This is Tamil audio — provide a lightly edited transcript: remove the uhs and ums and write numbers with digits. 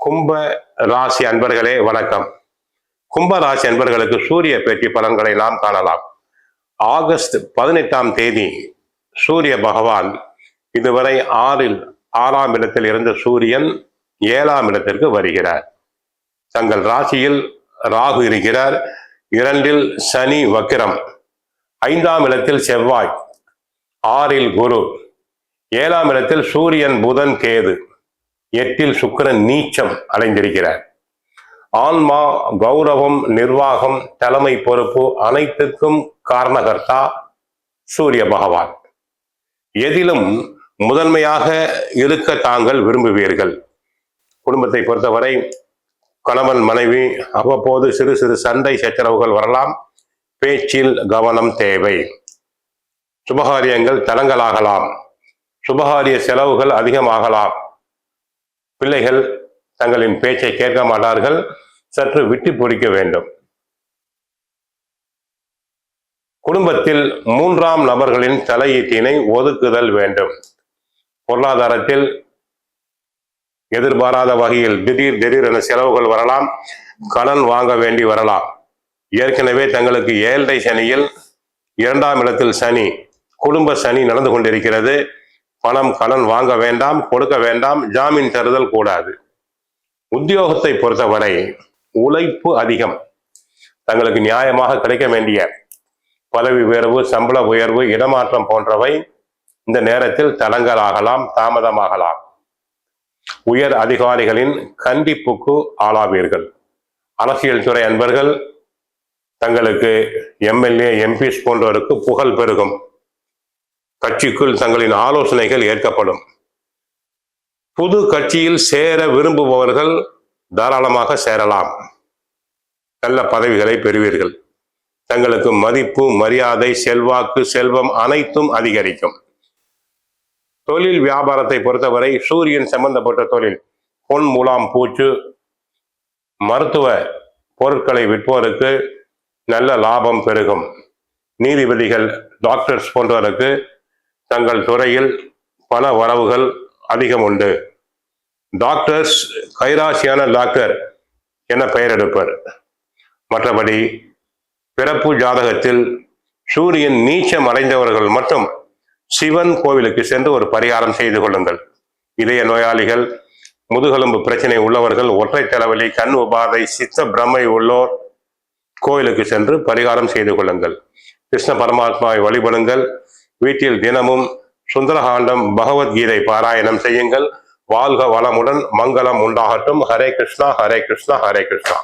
கும்ப ராசி அன்பர்களே வணக்கம். கும்ப ராசி அன்பர்களுக்கு சூரிய பேச்சு பலன்களை நாம் காணலாம். ஆகஸ்ட் 18ஆம் தேதி சூரிய பகவான் இதுவரை ஆறாம் இடத்தில் இருந்த சூரியன் 7ஆம் இடத்திற்கு வருகிறார். தங்கள் ராசியில் ராகு இருக்கிறார். 2இல் சனி வக்கிரம், 5ஆம் இடத்தில் செவ்வாய், 6இல் குரு, 7ஆம் இடத்தில் சூரியன் புதன் கேது, 8இல் சுக்கிரன் நீச்சம் அடைந்திருக்கிறார். ஆன்மா, கௌரவம், நிர்வாகம், தலைமை பொறுப்பு அனைத்துக்கும் காரணகர்த்தா சூரிய பகவான். எதிலும் முதன்மையாக இருக்க தாங்கள் விரும்புவீர்கள். குடும்பத்தை பொறுத்தவரை கணவன் மனைவி அவ்வப்போது சிறு சிறு சண்டை சச்சரவுகள் வரலாம். பேச்சில் கவனம் தேவை. சுபகாரியங்கள் தடங்கலாகலாம். சுபகாரிய செலவுகள் அதிகமாகலாம். பிள்ளைகள் தங்களின் பேச்சை கேட்க மாட்டார்கள். சற்று விட்டு பிடிக்க வேண்டும். குடும்பத்தில் 3ஆம் நபர்களின் தலையீட்டினை ஒதுக்குதல் வேண்டும். பொருளாதாரத்தில் எதிர்பாராத வகையில் திடீரென செலவுகள் வரலாம். கடன் வாங்க வேண்டி வரலாம். ஏற்கனவே தங்களுக்கு 7 சனியில் 2ஆம் இடத்தில் சனி, குடும்ப சனி நடந்து கொண்டிருக்கிறது. பணம் கடன் வாங்க வேண்டாம், கொடுக்க வேண்டாம், ஜாமீன் தருதல் கூடாது. உத்தியோகத்தை பொறுத்தவரை உழைப்பு அதிகம். தங்களுக்கு நியாயமாக கிடைக்க வேண்டிய பதவி உயர்வு, சம்பள உயர்வு, இடமாற்றம் போன்றவை இந்த நேரத்தில் தடங்கலாகலாம், தாமதமாகலாம். உயர் அதிகாரிகளின் கண்டிப்புக்கு ஆளாவீர்கள். அரசியல் துறை அன்பர்கள் தங்களுக்கு எம்எல்ஏ, எம்பிஸ் போன்றவருக்கு புகழ் பெருகும். கட்சிக்குள் தங்களின் ஆலோசனைகள் ஏற்கப்படும். புது கட்சியில் சேர விரும்புபவர்கள் தாராளமாக சேரலாம். நல்ல பதவிகளை பெறுவீர்கள். தங்களுக்கு மதிப்பு, மரியாதை, செல்வாக்கு, செல்வம் அனைத்தும் அதிகரிக்கும். தொழில் வியாபாரத்தை பொறுத்தவரை சூரியன் சம்பந்தப்பட்ட தொழில், பொன், முலாம், பூச்சு, மருத்துவ பொருட்களை விற்போருக்கு நல்ல லாபம் பெருகும். நீதிபதிகள், டாக்டர்ஸ் போன்றவருக்கு தங்கள் துறையில் பல வரவுகள் அதிகம் உண்டு. டாக்டர்ஸ் கைராசியான டாக்டர் என பெயர் எடுப்பர். மற்றபடி பிறப்பு ஜாதகத்தில் சூரியன் நீச்சம் அடைந்தவர்கள் மட்டும் சிவன் கோவிலுக்கு சென்று ஒரு பரிகாரம் செய்து கொள்ளுங்கள். இதய நோயாளிகள், முதுகெலும்பு பிரச்சனை உள்ளவர்கள், ஒற்றை தலைவலி, கண் உபாதை, சித்த பிரமை உள்ளோர் கோவிலுக்கு சென்று பரிகாரம் செய்து கொள்ளுங்கள். கிருஷ்ண பரமாத்மாவை வழிபடுங்கள். வீட்டில் தினமும் சுந்தரகாண்டம், பகவத்கீதை பாராயணம் செய்யுங்கள். வாழ்க வளமுடன், மங்களம் உண்டாகட்டும். ஹரே கிருஷ்ணா, ஹரே கிருஷ்ணா, ஹரே கிருஷ்ணா.